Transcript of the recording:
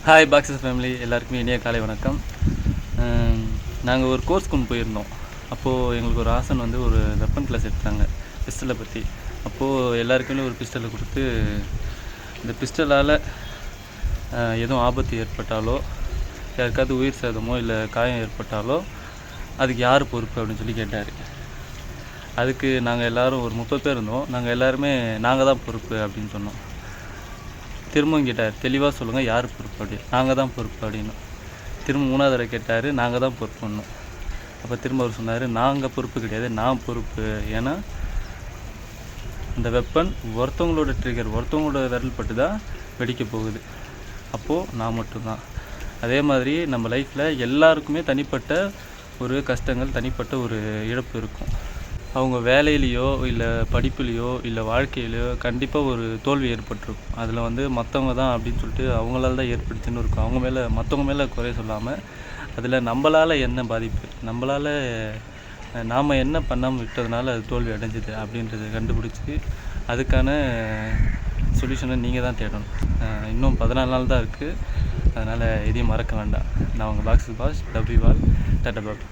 Hi boxes family, எல்லாருக்குமே இனிய காலை வணக்கம். நாங்கள் ஒரு கோர்ஸ் கொண்டு போயிருந்தோம். அப்போது எங்களுக்கு ஒரு ஆசன் வந்து ஒரு வெப்பன் கிளாஸ் எடுத்தாங்க பிஸ்டலை பற்றி. அப்போது எல்லாருக்குமே ஒரு பிஸ்டலை கொடுத்து, இந்த பிஸ்டலால் எதுவும் ஆபத்து ஏற்பட்டாலோ, யாருக்காவது உயிர் சேதமோ இல்லை காயம் ஏற்பட்டாலோ அதுக்கு யார் பொறுப்பு அப்படின்னு சொல்லி கேட்டார். அதுக்கு நாங்கள் எல்லோரும் ஒரு 30 பேர் இருந்தோம். நாங்கள் எல்லாருமே நாங்கள் தான் பொறுப்பு அப்படின்னு சொன்னோம். திரும்பவும் கேட்டார், தெளிவாக சொல்லுங்கள் யார் பொறுப்பு அப்படி. நாங்கள் தான் பொறுப்பு அப்படின்னு. திரும்ப 3வது தடவை கேட்டார், நாங்கள் தான் பொறுப்புன்னு. அப்போ திரும்ப அவர் சொன்னார், நாங்கள் பொறுப்பு கிடையாது, நான் பொறுப்பு. ஏன்னா இந்த வெப்பன் ஒருத்தவங்களோட ட்ரிகர், ஒருத்தவங்களோட விரல் பட்டு தான் வெடிக்க போகுது. அப்போது நான் மட்டும்தான். அதே மாதிரி நம்ம லைஃப்பில் எல்லாருக்குமே தனிப்பட்ட ஒரு கஷ்டங்கள், தனிப்பட்ட ஒரு இழப்பு இருக்கும். அவங்க வேலையிலையோ இல்லை படிப்புலையோ இல்லை வாழ்க்கையிலையோ கண்டிப்பாக ஒரு தோல்வி ஏற்பட்டிருக்கும். அதில் வந்து மற்றவங்க தான் அப்படின்னு சொல்லிட்டு அவங்களால தான் ஏற்படுத்தின்னு இருக்கும். அவங்க மேலே, மற்றவங்க மேலே குறை சொல்லாமல், அதில் நம்மளால் என்ன பாதிப்பு, நம்மளால் நாம் என்ன பண்ணாமல் விட்டதுனால அது தோல்வி அடைஞ்சிது அப்படின்றத கண்டுபிடிச்சி அதுக்கான சொல்யூஷனை நீங்கள் தான் தேடணும். இன்னும் 14 நாள் தான் இருக்குது. அதனால் எதையும் மறக்க வேண்டாம். நான் உங்கள் boxes boss, love you all, tata bye.